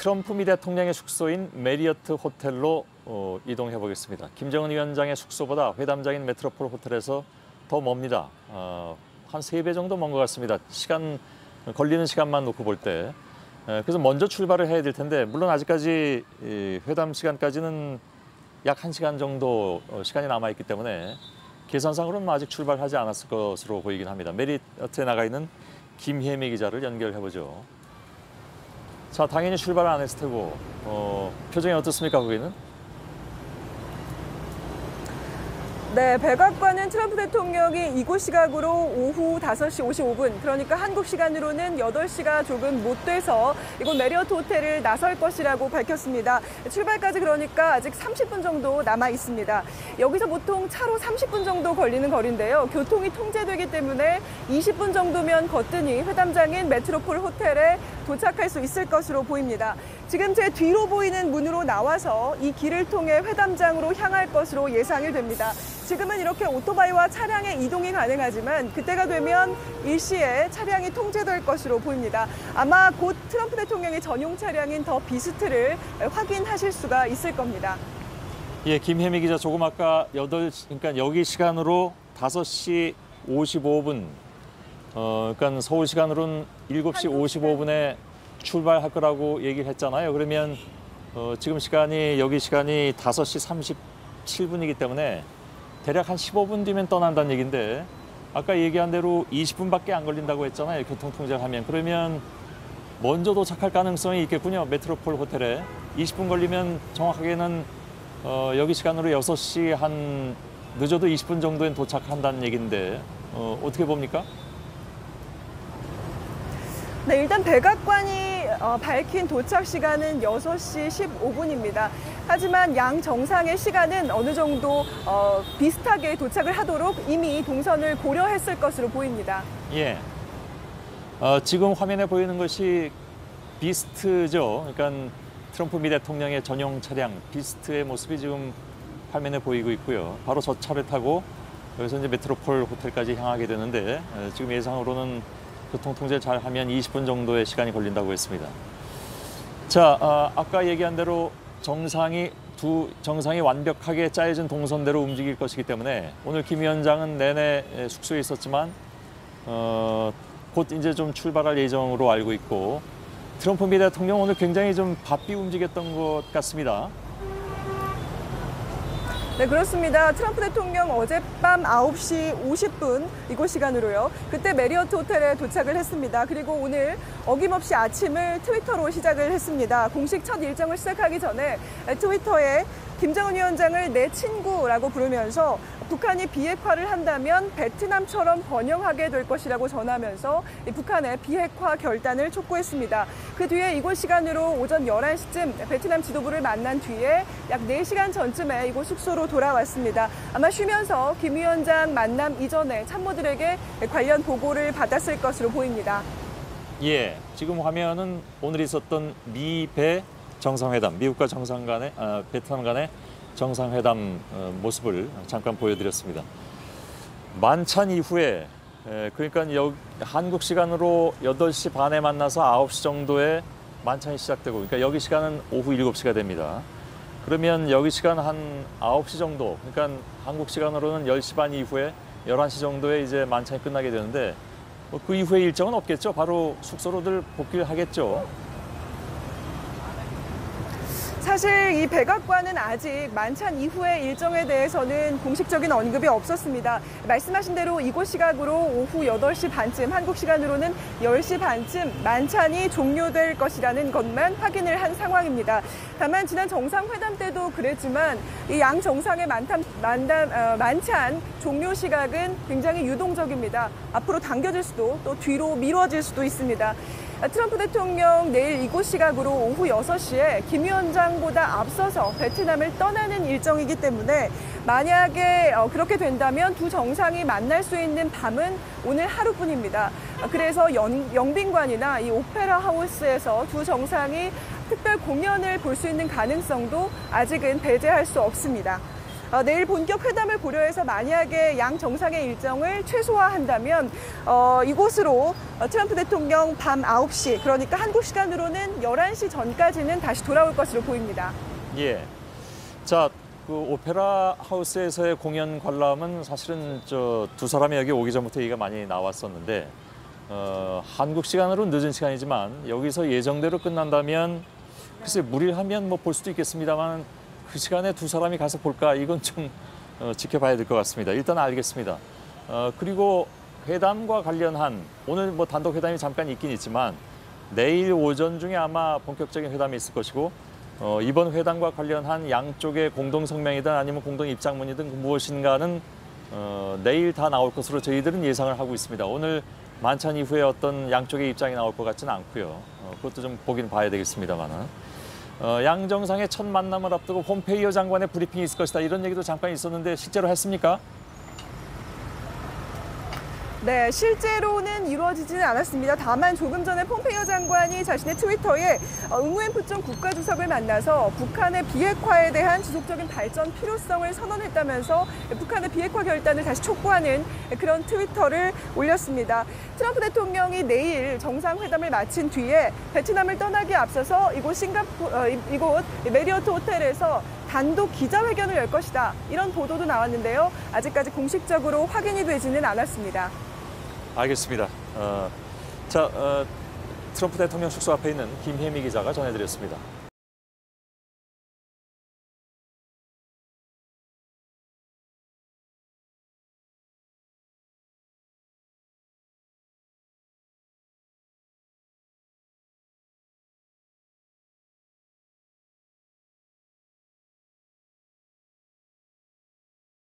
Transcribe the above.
트럼프 미 대통령의 숙소인 메리어트 호텔로 이동해 보겠습니다. 김정은 위원장의 숙소보다 회담장인 메트로폴 호텔에서 더 멉니다. 한 3배 정도 먼 것 같습니다. 걸리는 시간만 놓고 볼 때. 그래서 먼저 출발을 해야 될 텐데 물론 아직까지 회담 시간까지는 약 1시간 정도 시간이 남아있기 때문에 계산상으로는 아직 출발하지 않았을 것으로 보이긴 합니다. 메리어트에 나가 있는 김혜미 기자를 연결해보죠. 자, 당연히 출발 안 했을 테고 표정이 어떻습니까, 거기는? 네, 백악관은 트럼프 대통령이 이곳 시각으로 오후 5시 55분, 그러니까 한국 시간으로는 8시가 조금 못 돼서 이곳 메리어트 호텔을 나설 것이라고 밝혔습니다. 출발까지 그러니까 아직 30분 정도 남아 있습니다. 여기서 보통 차로 30분 정도 걸리는 거리인데요. 교통이 통제되기 때문에 20분 정도면 거뜬히 회담장인 메트로폴 호텔에 도착할 수 있을 것으로 보입니다. 지금 제 뒤로 보이는 문으로 나와서 이 길을 통해 회담장으로 향할 것으로 예상이 됩니다. 지금은 이렇게 오토바이와 차량의 이동이 가능하지만 그때가 되면 일시에 차량이 통제될 것으로 보입니다. 아마 곧 트럼프 대통령의 전용 차량인 더 비스트를 확인하실 수가 있을 겁니다. 예, 김혜미 기자, 조금 아까 그러니까 여기 시간으로 5시 55분, 그러니까 서울 시간으로는 7시 55분에 출발할 거라고 얘기를 했잖아요. 그러면 지금 여기 시간이 5시 37분이기 때문에 대략 한 15분 뒤면 떠난다는 얘기인데 아까 얘기한 대로 20분밖에 안 걸린다고 했잖아요. 교통 통제를 하면. 그러면 먼저 도착할 가능성이 있겠군요. 메트로폴 호텔에. 20분 걸리면 정확하게는 여기 시간으로 6시 늦어도 20분 정도엔 도착한다는 얘기인데 어떻게 봅니까? 네, 일단 백악관이 밝힌 도착 시간은 6시 15분입니다. 하지만 양 정상의 시간은 어느 정도 비슷하게 도착을 하도록 이미 동선을 고려했을 것으로 보입니다. 예. 지금 화면에 보이는 것이 비스트죠. 그러니까 트럼프 미 대통령의 전용 차량 비스트의 모습이 지금 화면에 보이고 있고요. 바로 저 차를 타고 여기서 이제 메트로폴 호텔까지 향하게 되는데 지금 예상으로는 교통 통제 잘 하면 20분 정도의 시간이 걸린다고 했습니다. 자, 아까 얘기한 대로 두 정상이 완벽하게 짜여진 동선대로 움직일 것이기 때문에 오늘 김 위원장은 내내 숙소에 있었지만 곧 이제 좀 출발할 예정으로 알고 있고 트럼프 미 대통령 오늘 굉장히 좀 바삐 움직였던 것 같습니다. 네, 그렇습니다. 트럼프 대통령 어젯밤 9시 50분 이곳 시간으로요. 그때 메리어트 호텔에 도착을 했습니다. 그리고 오늘 어김없이 아침을 트위터로 시작을 했습니다. 공식 첫 일정을 시작하기 전에 트위터에 김정은 위원장을 내 친구라고 부르면서 북한이 비핵화를 한다면 베트남처럼 번영하게 될 것이라고 전하면서 북한의 비핵화 결단을 촉구했습니다. 그 뒤에 이곳 시간으로 오전 11시쯤 베트남 지도부를 만난 뒤에 약 4시간 전쯤에 이곳 숙소로 돌아왔습니다. 아마 쉬면서 김 위원장 만남 이전에 참모들에게 관련 보고를 받았을 것으로 보입니다. 예, 지금 화면은 오늘 있었던 미배 정상회담, 미국과 베트남 간의 정상회담 모습을 잠깐 보여드렸습니다. 만찬 이후에 그러니까 한국 시간으로 8시 반에 만나서 9시 정도에 만찬이 시작되고 그러니까 여기 시간은 오후 7시가 됩니다. 그러면 여기 시간 한 9시 정도, 그러니까 한국 시간으로는 10시 반 이후에 11시 정도에 이제 만찬이 끝나게 되는데 그 이후에 일정은 없겠죠. 바로 숙소로들 복귀를 하겠죠. 사실 이 백악관은 아직 만찬 이후의 일정에 대해서는 공식적인 언급이 없었습니다. 말씀하신 대로 이곳 시각으로 오후 8시 반쯤, 한국 시간으로는 10시 반쯤 만찬이 종료될 것이라는 것만 확인을 한 상황입니다. 다만 지난 정상회담 때도 그랬지만 이 양 정상의 만찬 종료 시각은 굉장히 유동적입니다. 앞으로 당겨질 수도 또 뒤로 미뤄질 수도 있습니다. 트럼프 대통령 내일 이곳 시각으로 오후 6시에 김 위원장보다 앞서서 베트남을 떠나는 일정이기 때문에 만약에 그렇게 된다면 두 정상이 만날 수 있는 밤은 오늘 하루뿐입니다. 그래서 영빈관이나 이 오페라 하우스에서 두 정상이 특별 공연을 볼 수 있는 가능성도 아직은 배제할 수 없습니다. 내일 본격 회담을 고려해서 만약에 양 정상의 일정을 최소화한다면 이곳으로 트럼프 대통령 밤 9시, 그러니까 한국 시간으로는 11시 전까지는 다시 돌아올 것으로 보입니다. 예. 자, 그 오페라 하우스에서의 공연 관람은 사실은 두 사람이 여기 오기 전부터 얘기가 많이 나왔었는데 한국 시간으로 늦은 시간이지만 여기서 예정대로 끝난다면 글쎄 무리하면 뭐 볼 수도 있겠습니다만 그 시간에 두 사람이 가서 볼까 이건 좀 지켜봐야 될 것 같습니다. 일단 알겠습니다. 그리고 회담과 관련한 오늘 뭐 단독 회담이 잠깐 있긴 있지만 내일 오전 중에 아마 본격적인 회담이 있을 것이고 이번 회담과 관련한 양쪽의 공동 성명이든 아니면 공동 입장문이든 무엇인가는 내일 다 나올 것으로 저희들은 예상을 하고 있습니다. 오늘 만찬 이후에 어떤 양쪽의 입장이 나올 것 같지는 않고요. 그것도 좀 보긴 봐야 되겠습니다만은. 양 정상의 첫 만남을 앞두고 폼페이오 장관의 브리핑이 있을 것이다. 이런 얘기도 잠깐 있었는데 실제로 했습니까? 네, 실제로는 이루어지지는 않았습니다. 다만 조금 전에 폼페이오 장관이 자신의 트위터에 의무엠프 국가주석을 만나서 북한의 비핵화에 대한 지속적인 발전 필요성을 선언했다면서 북한의 비핵화 결단을 다시 촉구하는 그런 트위터를 올렸습니다. 트럼프 대통령이 내일 정상회담을 마친 뒤에 베트남을 떠나기 앞서서 이곳 메리어트 호텔에서 단독 기자회견을 열 것이다. 이런 보도도 나왔는데요. 아직까지 공식적으로 확인이 되지는 않았습니다. 알겠습니다. 트럼프 대통령 숙소 앞에 있는 김혜미 기자가 전해드렸습니다.